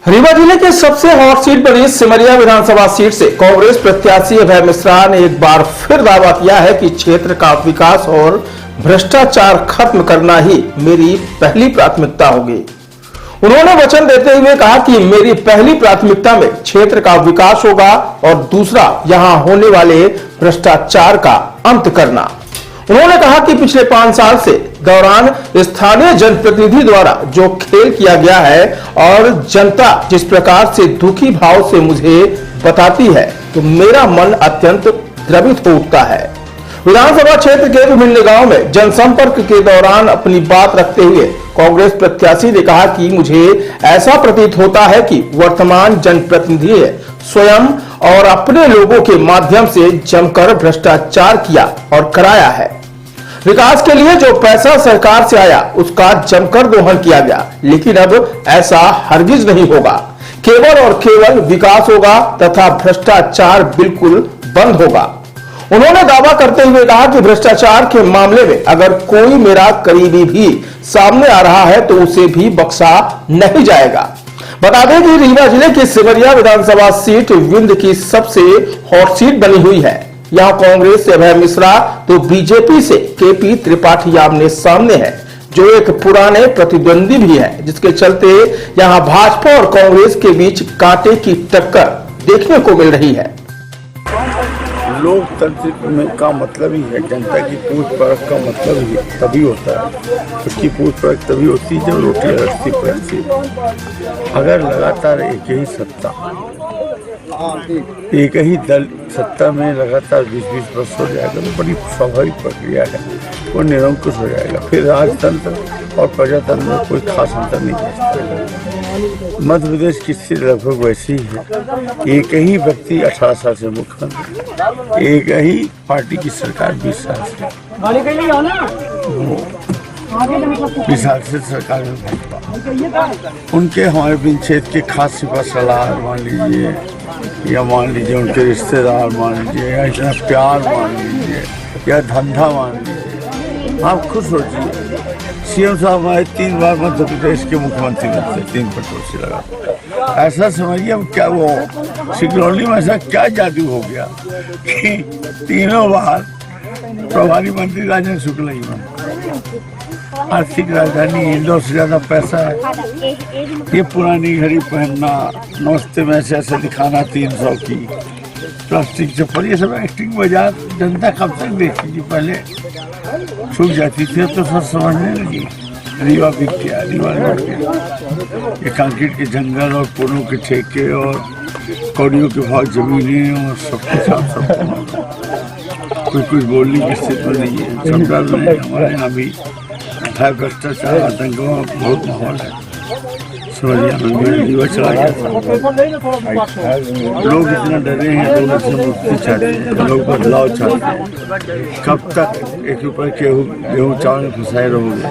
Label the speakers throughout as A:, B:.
A: रीवा जिले के सबसे हॉट सीट बनी सिमरिया विधानसभा सीट से कांग्रेस प्रत्याशी अभय मिश्रा ने एक बार फिर दावा किया है कि क्षेत्र का विकास और भ्रष्टाचार खत्म करना ही मेरी पहली प्राथमिकता होगी। उन्होंने वचन देते हुए कहा कि मेरी पहली प्राथमिकता में क्षेत्र का विकास होगा और दूसरा यहां होने वाले भ्रष्टाचार का अंत करना। उन्होंने कहा कि पिछले 5 साल से दौरान स्थानीय जनप्रतिनिधि द्वारा जो खेल किया गया है और जनता जिस प्रकार से दुखी भाव से मुझे बताती है तो मेरा मन अत्यंत द्रवित हो उठता है। विधानसभा क्षेत्र के विभिन्न गांव में जनसंपर्क के दौरान अपनी बात रखते हुए कांग्रेस प्रत्याशी ने कहा कि मुझे ऐसा प्रतीत होता है कि वर्तमान जनप्रतिनिधि स्वयं और अपने लोगों के माध्यम से जमकर भ्रष्टाचार किया और कराया है। विकास के लिए जो पैसा सरकार से आया उसका जमकर दोहन किया गया, लेकिन अब ऐसा हरगिज नहीं होगा। केवल और केवल विकास होगा तथा भ्रष्टाचार बिल्कुल बंद होगा। उन्होंने दावा करते हुए कहा कि भ्रष्टाचार के मामले में अगर कोई मेरा करीबी भी सामने आ रहा है तो उसे भी बख्शा नहीं जाएगा। बता दें कि रीवा जिले की सिमरिया विधानसभा सीट विंध्य की सबसे हॉट सीट बनी हुई है। यहां कांग्रेस से अभय मिश्रा तो बीजेपी से केपी त्रिपाठी आमने सामने है, जो एक पुराने प्रतिद्वंदी भी है, जिसके चलते यहां भाजपा और कांग्रेस के बीच कांटे की टक्कर देखने को मिल रही है।
B: लोकतंत्र में का मतलब ही है, जनता की पूछ परख का मतलब ही तभी होता है। उसकी पूछ परख तभी होती है जब रोटी रस्ती पड़ती है। अगर लगातार एक ही सत्ता, एक ही दल सत्ता में लगातार 20-20 वर्ष हो जाएगा तो बड़ी स्वाभाविक प्रक्रिया है, वो निरंकुश हो जाएगा। फिर राजतंत्र और प्रजातंत्र में कोई खास अंतर नहीं बचता। मध्य प्रदेश की स्थिति लगभग वैसी ही है। एक ही व्यक्ति 18 साल से मुख्यमंत्री, एक ही पार्टी की सरकार 20 साल से, 20 साल से सरकार में भाजपा। उनके हमारे बिन क्षेत्र के खास सिपा सलाह मान लीजिए, या मान लीजिए उनके रिश्तेदार मान लीजिए, या इतना प्यार मान लीजिए, या धंधा मान लीजिए। आप खुद सोचिए, सीएम साहब हमारे 3 बार मध्य प्रदेश के मुख्यमंत्री बनते, 3 पेट्रोल से लगा। ऐसा समझिए अब क्या वो सिगरौली में ऐसा क्या जादू हो गया कि 3 बार प्रभारी मंत्री राजेंद्र शुक्ला ही बने। आर्थिक राजधानी, इंदौर से ज्यादा पैसा है। ये पुरानी घड़ी पहनना, नौस्ते में ऐसे दिखाना 300 की, प्लास्टिक चप्पल, ये सब एक्टिंग बाजार जनता कब तक देखेगी। पहले छूट जाती थी तो सब समझने लगी। रीवा बिक गया, रीवा लौट गया। ये कंक्रीट के जंगल और पुलों के ठेके और कौड़ियों के भाव जमीनें और सबके साथ सब कुछ बोलने की स्थिति में नहीं है। सरकार में हमारे यहाँ भी भ्रष्टाचार, आतंकवाद बहुत माहौल है। सिमरिया में रीवा चला गया था। लोग इतना डरे हैं, लोग इससे मुक्ति चाहते हैं, लोग बदलाव चाहते हैं। कब तक 1 रुपये गेहूँ चावल में फंसाए रहोगे?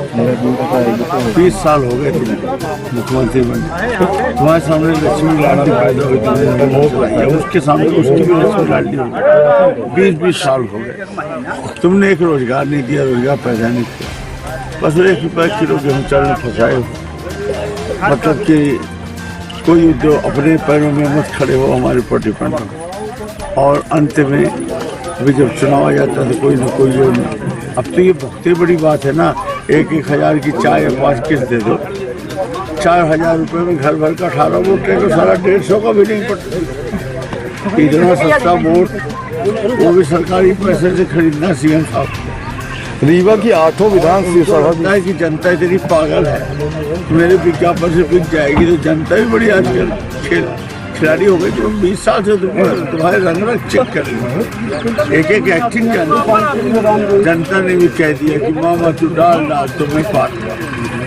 B: 20 साल हो गए थे मुख्यमंत्री बने। तुम्हारे सामने लक्ष्मी लाडली पैदा हुई, उसके सामने उसकी भी लक्ष्मी लाडली हुई। 20-20 साल हो गए, तुमने एक रोजगार नहीं दिया, रोजगार पैदा नहीं किया। बस 1 रुपये किलो गेहूँ चावल में फंसाए हो। मतलब कि कोई उद्योग अपने पैरों में मत खड़े हो, हमारे ऊपर डिपेंड हो। और अंत में अभी जब चुनाव आ जाता है तो कोई ना कोई अब तो ये बहुत बड़ी बात है ना। 1-1 हज़ार की चाय या 5 किस्त दे दो, 4,000 रुपये में घर भर का 18 वोट है तो सारा 150 का भी नहीं पड़ता। इतना सस्ता वोट वो भी सरकारी पैसे से खरीदना सीएम साहब।
A: रीवा की 8 विधानसभा
B: की जनता इतनी पागल है, मेरे विज्ञापन से बिक जाएगी तो जनता भी बड़ी आजकल खिलाड़ी हो गई। तो 20 साल से तुम्हारे रंग चेक करेंगे, एक एक्टिंग जनता ने भी कह दिया कि मामा तू डाल तुम्हें पार।